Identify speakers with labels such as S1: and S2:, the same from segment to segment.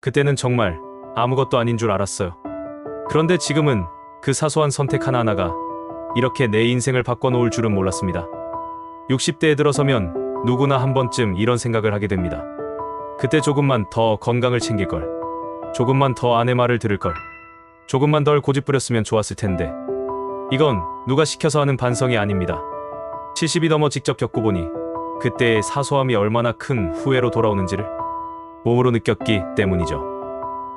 S1: 그때는 정말 아무것도 아닌 줄 알았어요. 그런데 지금은 그 사소한 선택 하나하나가 이렇게 내 인생을 바꿔놓을 줄은 몰랐습니다. 60대에 들어서면 누구나 한 번쯤 이런 생각을 하게 됩니다. 그때 조금만 더 건강을 챙길 걸, 조금만 더 아내 말을 들을 걸, 조금만 덜 고집부렸으면 좋았을 텐데. 이건 누가 시켜서 하는 반성이 아닙니다. 70이 넘어 직접 겪고 보니 그때의 사소함이 얼마나 큰 후회로 돌아오는지를 몸으로 느꼈기 때문이죠.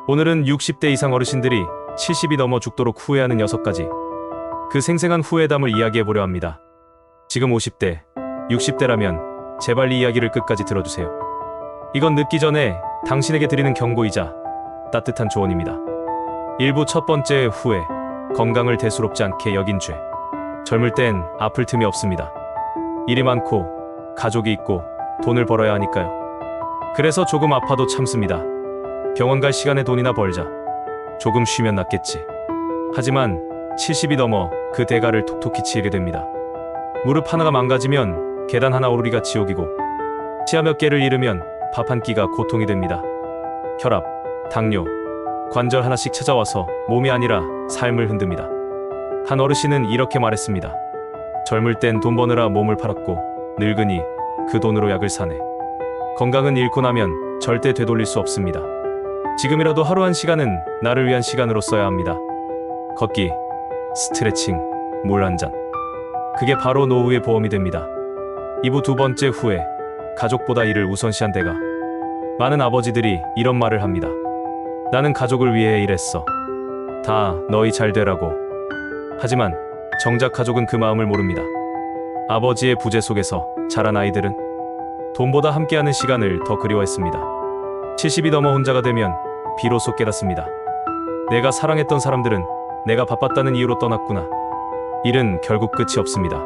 S1: 오늘은 60대 이상 어르신들이 70이 넘어 죽도록 후회하는 6가지 그 생생한 후회담을 이야기해보려 합니다. 지금 50대, 60대라면 제발 이 이야기를 끝까지 들어주세요. 이건 늦기 전에 당신에게 드리는 경고이자 따뜻한 조언입니다. 1부 첫 번째 후회, 건강을 대수롭지 않게 여긴 죄. 젊을 땐 아플 틈이 없습니다. 일이 많고 가족이 있고 돈을 벌어야 하니까요. 그래서 조금 아파도 참습니다. 병원 갈 시간에 돈이나 벌자. 조금 쉬면 낫겠지. 하지만 70이 넘어 그 대가를 톡톡히 치르게 됩니다. 무릎 하나가 망가지면 계단 하나 오르기가 지옥이고, 치아 몇 개를 잃으면 밥 한 끼가 고통이 됩니다. 혈압, 당뇨, 관절 하나씩 찾아와서 몸이 아니라 삶을 흔듭니다. 한 어르신은 이렇게 말했습니다. 젊을 땐 돈 버느라 몸을 팔았고 늙으니 그 돈으로 약을 사네. 건강은 잃고 나면 절대 되돌릴 수 없습니다. 지금이라도 하루 한 시간은 나를 위한 시간으로 써야 합니다. 걷기, 스트레칭, 물 한 잔. 그게 바로 노후의 보험이 됩니다. 2부 두 번째 후회, 가족보다 일을 우선시한 대가. 많은 아버지들이 이런 말을 합니다. 나는 가족을 위해 일했어. 다 너희 잘 되라고. 하지만 정작 가족은 그 마음을 모릅니다. 아버지의 부재 속에서 자란 아이들은 돈보다 함께하는 시간을 더 그리워했습니다. 70이 넘어 혼자가 되면 비로소 깨닫습니다. 내가 사랑했던 사람들은 내가 바빴다는 이유로 떠났구나. 일은 결국 끝이 없습니다.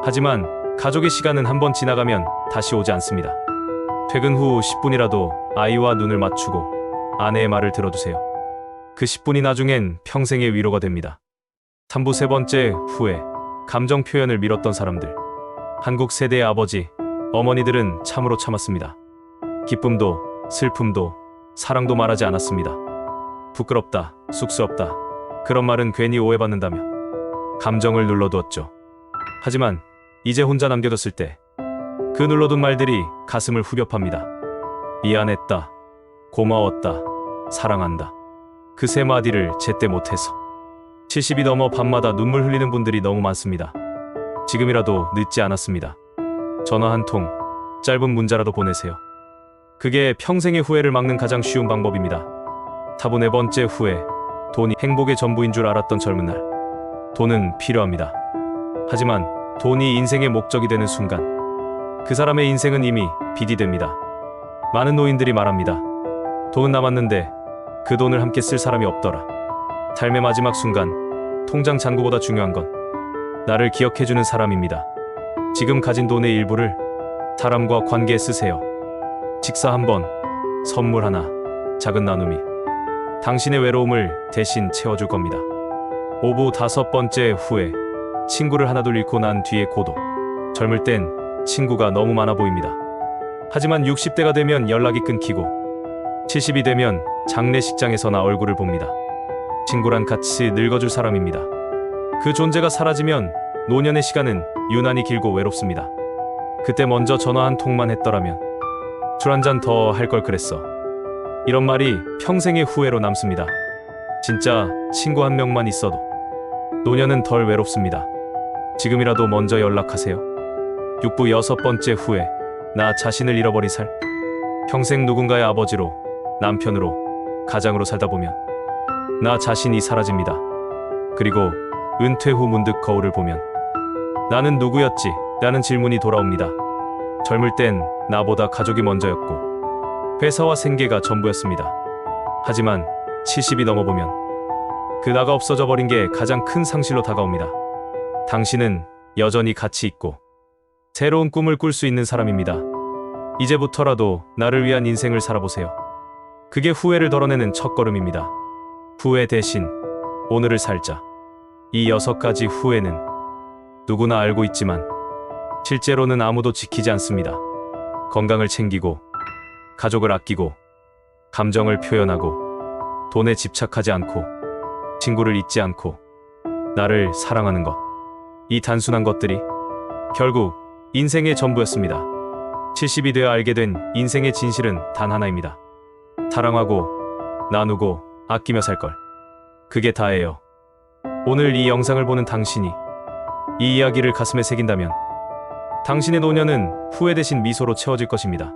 S1: 하지만 가족의 시간은 한번 지나가면 다시 오지 않습니다. 퇴근 후 10분이라도 아이와 눈을 맞추고 아내의 말을 들어주세요. 그 10분이 나중엔 평생의 위로가 됩니다. 3부 세 번째 후회, 감정 표현을 미뤘던 사람들. 한국 세대의 아버지, 어머니들은 참으로 참았습니다. 기쁨도, 슬픔도, 사랑도 말하지 않았습니다. 부끄럽다, 쑥스럽다, 그런 말은 괜히 오해받는다며 감정을 눌러두었죠. 하지만 이제 혼자 남겨뒀을 때 그 눌러둔 말들이 가슴을 후벼 팝니다. 미안했다, 고마웠다, 사랑한다. 그 세 마디를 제때 못해서 70이 넘어 밤마다 눈물 흘리는 분들이 너무 많습니다. 지금이라도 늦지 않았습니다. 전화 한 통, 짧은 문자라도 보내세요. 그게 평생의 후회를 막는 가장 쉬운 방법입니다. 타부 네 번째 후회, 돈이 행복의 전부인 줄 알았던 젊은 날. 돈은 필요합니다. 하지만 돈이 인생의 목적이 되는 순간 그 사람의 인생은 이미 빚이 됩니다. 많은 노인들이 말합니다. 돈은 남았는데 그 돈을 함께 쓸 사람이 없더라. 삶의 마지막 순간, 통장 잔고보다 중요한 건 나를 기억해주는 사람입니다. 지금 가진 돈의 일부를 사람과 관계에 쓰세요. 식사 한 번, 선물 하나, 작은 나눔이 당신의 외로움을 대신 채워줄 겁니다. 5부 다섯 번째 후회, 친구를 하나둘 잃고 난 뒤의 고독. 젊을 땐 친구가 너무 많아 보입니다. 하지만 60대가 되면 연락이 끊기고 70이 되면 장례식장에서나 얼굴을 봅니다. 친구란 같이 늙어줄 사람입니다. 그 존재가 사라지면 노년의 시간은 유난히 길고 외롭습니다. 그때 먼저 전화 한 통만 했더라면, 술 한 잔 더 할 걸 그랬어. 이런 말이 평생의 후회로 남습니다. 진짜 친구 한 명만 있어도 노년은 덜 외롭습니다. 지금이라도 먼저 연락하세요. 6부 여섯 번째 후회, 나 자신을 잃어버린 살. 평생 누군가의 아버지로, 남편으로, 가장으로 살다 보면 나 자신이 사라집니다. 그리고 은퇴 후 문득 거울을 보면 나는 누구였지? 라는 질문이 돌아옵니다. 젊을 땐 나보다 가족이 먼저였고 회사와 생계가 전부였습니다. 하지만 70이 넘어보면 그 나가 없어져 버린 게 가장 큰 상실로 다가옵니다. 당신은 여전히 가치 있고 새로운 꿈을 꿀 수 있는 사람입니다. 이제부터라도 나를 위한 인생을 살아보세요. 그게 후회를 덜어내는 첫걸음입니다. 후회 대신 오늘을 살자. 이 6가지 후회는 누구나 알고 있지만 실제로는 아무도 지키지 않습니다. 건강을 챙기고, 가족을 아끼고, 감정을 표현하고, 돈에 집착하지 않고, 친구를 잊지 않고, 나를 사랑하는 것. 이 단순한 것들이 결국 인생의 전부였습니다. 70이 되어 알게 된 인생의 진실은 단 하나입니다. 사랑하고, 나누고, 아끼며 살 걸. 그게 다예요. 오늘 이 영상을 보는 당신이 이 이야기를 가슴에 새긴다면 당신의 노년은 후회 대신 미소로 채워질 것입니다.